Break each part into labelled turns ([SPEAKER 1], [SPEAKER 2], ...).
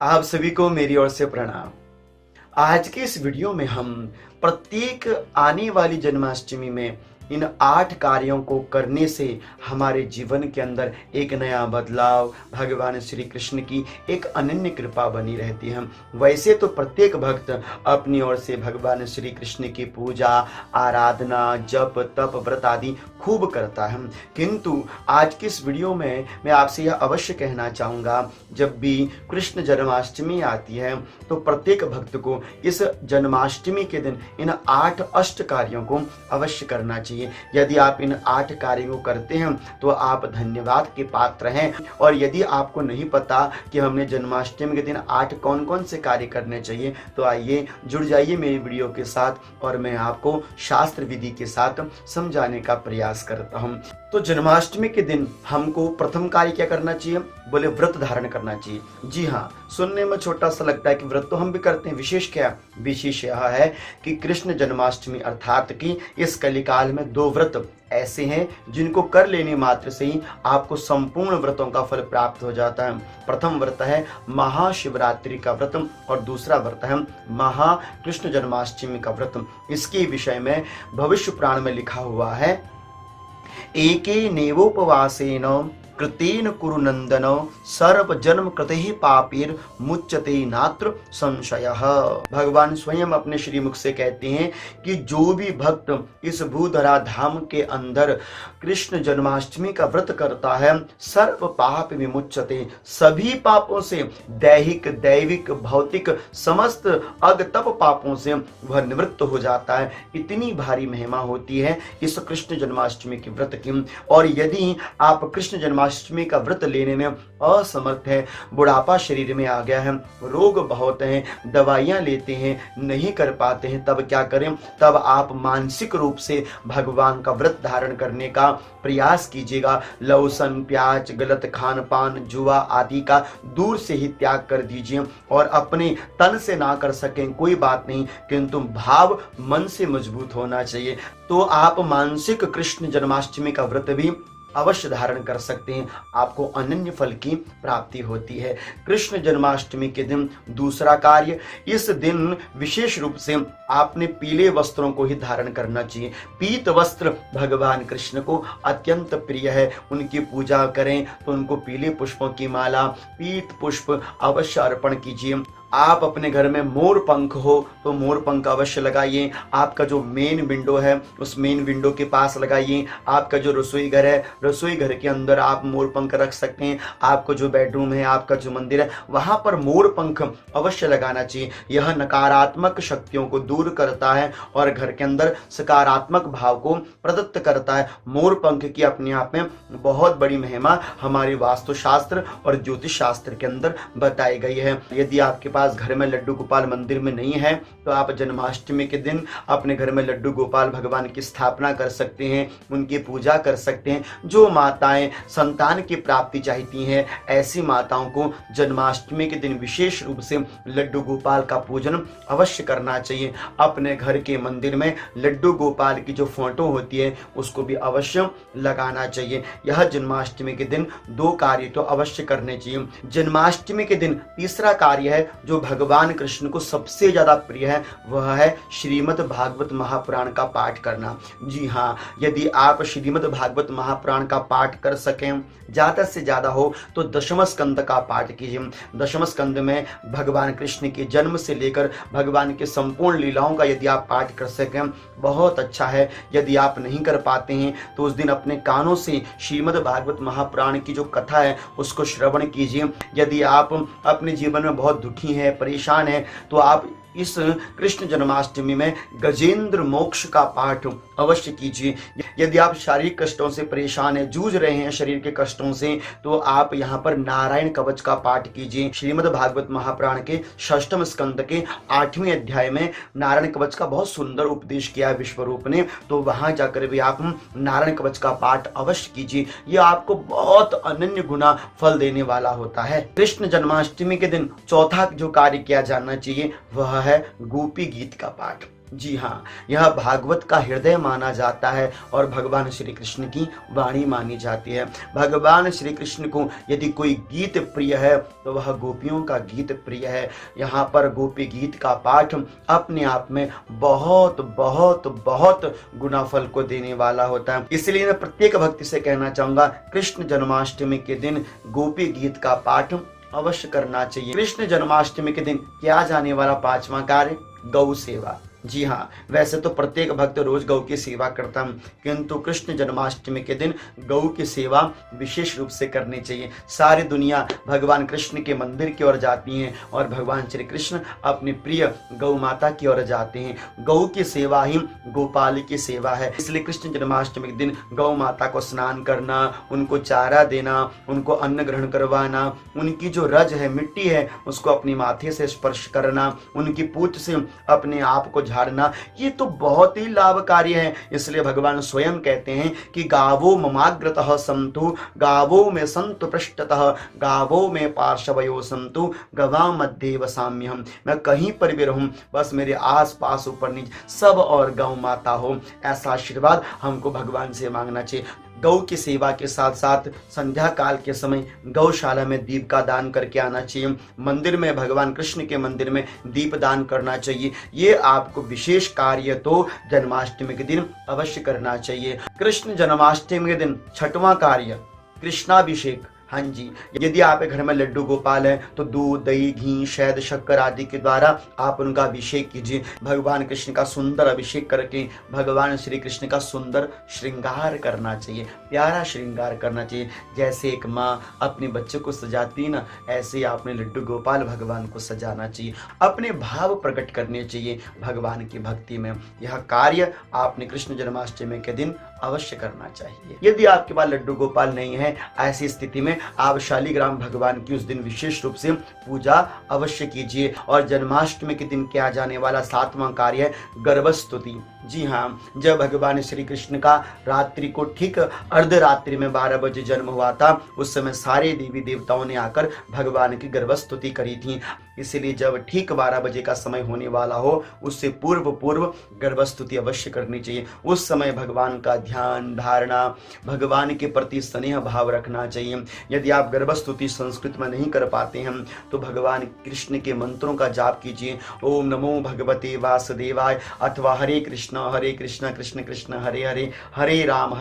[SPEAKER 1] आप सभी को मेरी ओर से प्रणाम। आज के इस वीडियो में हम प्रत्येक आने वाली जन्माष्टमी में इन 8 कार्यों को करने से हमारे जीवन के अंदर एक नया बदलाव, भगवान श्री कृष्ण की एक अनन्य कृपा बनी रहती है। वैसे तो प्रत्येक भक्त अपनी ओर से भगवान श्री कृष्ण की पूजा, आराधना, जप, तप, व्रत आदि खूब करता है, किंतु आज की इस वीडियो में मैं आपसे यह अवश्य कहना चाहूँगा, जब भी कृष्ण जन्माष्टमी आती है तो प्रत्येक भक्त को इस जन्माष्टमी के दिन इन 8 अष्ट कार्यों को अवश्य करना चाहिए। यदि आप इन 8 कार्यों को करते हैं तो आप धन्यवाद के पात्र हैं। और यदि आपको नहीं पता कि हमने जन्माष्टमी के दिन 8 कौन कौन से कार्य करने चाहिए, तो आइए जुड़ जाइए मेरी वीडियो के साथ और मैं आपको शास्त्र विधि के साथ समझाने का प्रयास करता हूँ। तो जन्माष्टमी के दिन हमको प्रथम कार्य क्या करना चाहिए? बोले व्रत धारण करना चाहिए। जी हाँ, सुनने में छोटा सा लगता है कि व्रत तो हम भी करते हैं, विशेष क्या? विशेष यह है कि कृष्ण जन्माष्टमी अर्थात कि इस कलिकाल में 2 व्रत ऐसे हैं जिनको कर लेने मात्र से ही आपको संपूर्ण व्रतों का फल प्राप्त हो जाता है। प्रथम व्रत है महाशिवरात्रि का व्रत और दूसरा व्रत है महाकृष्ण जन्माष्टमी का व्रत। इसके विषय में भविष्य पुराण में लिखा हुआ है, एके नेवोपवासेन कृतेन कुरु नंदन सर्व जन्म कृते पापीर मुच्यते नात्र संशयः। भगवान स्वयं अपने श्रीमुख से कहते हैं कि जो भी भक्त इस भूधरा धाम के अंदर कृष्ण जन्माष्टमी का व्रत करता है, सर्व पाप विमुच्यते, सभी पापों से, दैहिक, दैविक, भौतिक, समस्त अगतप पापों से वह निवृत्त हो जाता है। इतनी भारी महिमा होती है इस कृष्ण जन्माष्टमी के व्रत की। और यदि आप कृष्ण जन्माष्टमी का व्रत लेने में असमर्थ है, बुढ़ापा शरीर में आ गया है, रोग बहुत हैं, दवाइयां लेते हैं, नहीं कर पाते हैं, तब क्या करें? तब आप मानसिक रूप से भगवान का व्रत धारण करने का प्रयास कीजिएगा। लहसुन, प्याज, गलत खान पान, जुआ आदि का दूर से ही त्याग कर दीजिए। और अपने तन से ना कर सकें कोई बात नहीं, किंतु भाव मन से मजबूत होना चाहिए। तो आप मानसिक कृष्ण जन्माष्टमी का व्रत भी अवश्य धारण कर सकते हैं, आपको अनन्य फल की प्राप्ति होती है। कृष्ण जन्माष्टमी के दिन दूसरा कार्य, इस दिन विशेष रूप से आपने पीले वस्त्रों को ही धारण करना चाहिए। पीत वस्त्र भगवान कृष्ण को अत्यंत प्रिय है। उनकी पूजा करें तो उनको पीले पुष्पों की माला, पीत पुष्प अवश्य अर्पण कीजिए। आप अपने घर में मोर पंख हो तो मोर पंख अवश्य लगाइए। आपका जो मेन विंडो है उस मेन विंडो के पास लगाइए। आपका जो रसोई घर है, रसोई घर के अंदर आप मोर पंख रख सकते हैं। आपको जो बेडरूम है, आपका जो मंदिर है, वहां पर मोर पंख अवश्य लगाना चाहिए। यह नकारात्मक शक्तियों को दूर करता है और घर के अंदर सकारात्मक भाव को प्रदत्त करता है। मोर पंख की अपने आप में बहुत बड़ी महिमा हमारी वास्तुशास्त्र और ज्योतिष शास्त्र के अंदर बताई गई है। यदि आपके पास घर में लड्डू गोपाल मंदिर में नहीं है तो आप जन्माष्टमी के दिन अपने घर में लड्डू गोपाल भगवान की स्थापना कर सकते हैं, उनकी पूजा कर सकते हैं। जो माताएं संतान की प्राप्ति चाहती हैं, ऐसी माताओं को जन्माष्टमी के दिन विशेष रूप से लड्डू गोपाल का पूजन अवश्य करना चाहिए। अपने घर के मंदिर में लड्डू गोपाल की जो फोटो होती है उसको भी अवश्य लगाना चाहिए। यह जन्माष्टमी के दिन 2 कार्य तो अवश्य करने चाहिए। जन्माष्टमी के दिन तीसरा कार्य है जो भगवान कृष्ण को सबसे ज्यादा प्रिय है, वह है श्रीमद् भागवत महापुराण का पाठ करना। जी हाँ, यदि आप श्रीमद् भागवत महापुराण का पाठ कर सकें, ज्यादा से ज्यादा हो तो दशम स्कंद का पाठ कीजिए। दशम स्कंद में भगवान कृष्ण के जन्म से लेकर भगवान के संपूर्ण लीलाओं का यदि आप पाठ कर सकें, बहुत अच्छा है। यदि आप नहीं कर पाते हैं तो उस दिन अपने कानों से श्रीमद् भागवत महापुराण की जो कथा है उसको श्रवण कीजिए। यदि आप अपने जीवन में बहुत दुखी हैं, परेशान हैं, तो आप इस कृष्ण जन्माष्टमी में गजेंद्र मोक्ष का पाठ अवश्य कीजिए। यदि आप शारीरिक कष्टों से परेशान हैं, जूझ रहे हैं शरीर के कष्टों से, तो आप यहाँ पर नारायण कवच का पाठ कीजिए। श्रीमद् भागवत महापुराण के 6वें स्कंद के 8वें अध्याय में नारायण कवच का बहुत सुंदर उपदेश किया है विश्वरूप ने, तो वहां जाकर भी आप नारायण कवच का पाठ अवश्य कीजिए। यह आपको बहुत अनन्य गुना फल देने वाला होता है। कृष्ण जन्माष्टमी के दिन चौथा जो कार्य किया जाना चाहिए वह है गोपी गीत का पाठ। जी हाँ, यह भागवत का हृदय माना जाता है और भगवान श्री कृष्ण की वाणी मानी जाती है। भगवान श्री कृष्ण को यदि कोई गीत प्रिय है तो वह गोपियों का गीत प्रिय है। यहाँ पर गोपी गीत का पाठ अपने आप में बहुत बहुत बहुत गुनाफल को देने वाला होता है। इसलिए मैं प्रत्येक भक्ति से कहना चाहूंगा, कृष्ण जन्माष्टमी के दिन गोपी गीत का पाठ अवश्य करना चाहिए। कृष्ण जन्माष्टमी के दिन किया जाने वाला 5वां कार्य, गौ सेवा। जी हाँ, वैसे तो प्रत्येक भक्त रोज गौ की सेवा करता है, किंतु कृष्ण जन्माष्टमी के दिन गौ की सेवा विशेष रूप से करनी चाहिए। सारी दुनिया भगवान कृष्ण के मंदिर की ओर जाती है और भगवान श्री कृष्ण अपनी प्रिय गौ माता की ओर जाते हैं। गौ की सेवा ही गोपाल की सेवा है। इसलिए कृष्ण जन्माष्टमी के दिन गौ माता को स्नान करना, उनको चारा देना, उनको अन्न ग्रहण करवाना, उनकी जो रज है, मिट्टी है, उसको अपनी माथे से स्पर्श करना, उनकी पूंछ से अपने आप को झाड़ना, ये तो बहुत ही लाभकारी है। इसलिए भगवान स्वयं कहते हैं कि गावो ममाग्रतः सन्तु, गावो में सन्तु पृष्ठतः, गावो में पार्श्वयो सन्तु, गवा मध्य वसाम्यहम्। मैं कहीं पर भी रहूं, बस मेरे आस पास ऊपर नीचे सब और गौ माता हो, ऐसा आशीर्वाद हमको भगवान से मांगना चाहिए। गौ की सेवा के साथ साथ संध्या काल के समय गौशाला में दीप का दान करके आना चाहिए। मंदिर में, भगवान कृष्ण के मंदिर में दीप दान करना चाहिए। ये आपको विशेष कार्य तो जन्माष्टमी के दिन अवश्य करना चाहिए। कृष्ण जन्माष्टमी के दिन 6वां कार्य, कृष्णाभिषेक। हाँ जी, यदि आपके घर में लड्डू गोपाल है तो दूध, दही, घी, शहद, शक्कर आदि के द्वारा आप उनका अभिषेक कीजिए। भगवान कृष्ण का सुंदर अभिषेक करके भगवान श्री कृष्ण का सुंदर श्रृंगार करना चाहिए, प्यारा श्रृंगार करना चाहिए। जैसे एक माँ अपने बच्चे को सजाती ना, ऐसे ही आपने लड्डू गोपाल भगवान को सजाना चाहिए, अपने भाव प्रकट करने चाहिए भगवान की भक्ति में। यह कार्य आपने कृष्ण जन्माष्टमी के दिन अवश्य करना चाहिए। यदि आपके पास लड्डू गोपाल नहीं है, ऐसी स्थिति में आप शालिग्राम भगवान की उस दिन विशेष रूप से पूजा अवश्य कीजिए। और जन्माष्टमी के दिन किया जाने वाला 7वां कार्य है गर्भस्तुति। जी हाँ, जब भगवान श्री कृष्ण का रात्रि को ठीक अर्धरात्रि में 12 बजे जन्म हुआ था, उस समय सारे देवी देवताओं ने आकर भगवान की गर्भस्तुति करी थी। इसलिए जब ठीक 12 बजे का समय होने वाला हो, उससे पूर्व गर्भस्तुति अवश्य करनी चाहिए। उस समय भगवान का ध्यान धारणा, भगवान के प्रति स्नेह भाव रखना चाहिए। यदि आप गर्भस्तुति संस्कृत में नहीं कर पाते हैं तो भगवान कृष्ण के मंत्रों का जाप कीजिए। ओम नमो भगवते वासुदेवाय, अथवा हरे कृष्ण कृष्ण कृष्ण हरे हरे, हरे राम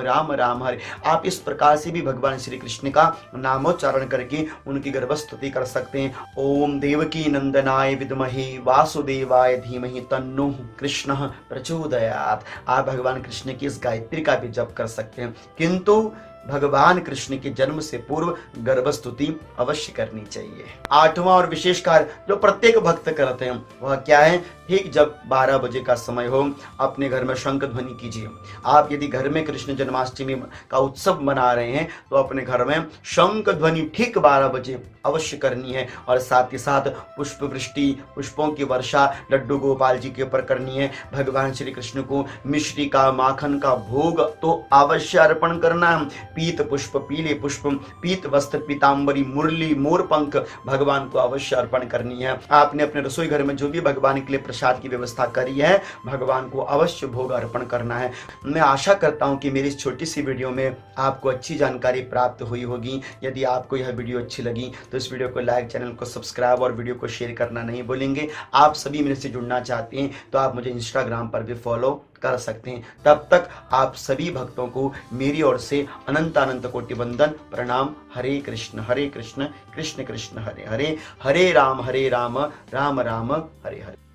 [SPEAKER 1] राम राम हरे। आप इस प्रकार से भी भगवान श्री कृष्ण का नामोच्चारण करके उनकी गर्भस्तुति कर सकते हैं। ओम देवकी नंदनाय विद्महे वासुदेवाय धीमहि तन्नो कृष्णः प्रचोदयात्। आप भगवान कृष्ण की इस गायत्री का भी जप कर सकते हैं, किंतु भगवान कृष्ण के जन्म से पूर्व गर्भस्तुति अवश्य करनी चाहिए। 8वां और विशेष कार्य जो प्रत्येक भक्त करते हैं वह क्या है? ठीक जब 12 बजे का समय हो, अपने घर में शंख ध्वनि कीजिए। आप यदि घर में कृष्ण जन्माष्टमी का उत्सव मना रहे हैं तो अपने घर में शंख ध्वनि ठीक 12 बजे अवश्य करनी है। और साथ ही साथ पुष्प वृष्टि, पुष्पों की वर्षा लड्डू गोपाल जी के ऊपर करनी है। भगवान श्री कृष्ण को मिश्री का, माखन का भोग तो अवश्य अर्पण करना है। पीत पुष्प, पीले पुष्प, पीत वस्त्र, पीतांबरी, मुरली, मोरपंख भगवान को अवश्य अर्पण करनी है। आपने अपने रसोई घर में जो भी भगवान के लिए प्रसाद की व्यवस्था करी है, भगवान को अवश्य भोग अर्पण करना है। मैं आशा करता हूं कि मेरी इस छोटी सी वीडियो में आपको अच्छी जानकारी प्राप्त हुई होगी। यदि आपको यह वीडियो अच्छी लगी तो इस वीडियो को लाइक, चैनल को सब्सक्राइब और वीडियो को शेयर करना नहीं भूलेंगे। आप सभी मेरे से जुड़ना चाहते हैं तो आप मुझे इंस्टाग्राम पर भी फॉलो कर सकते हैं। तब तक आप सभी भक्तों को मेरी ओर से अनंत अनंत कोटि वंदन, प्रणाम। हरे कृष्ण कृष्ण कृष्ण हरे हरे, हरे राम राम राम हरे हरे।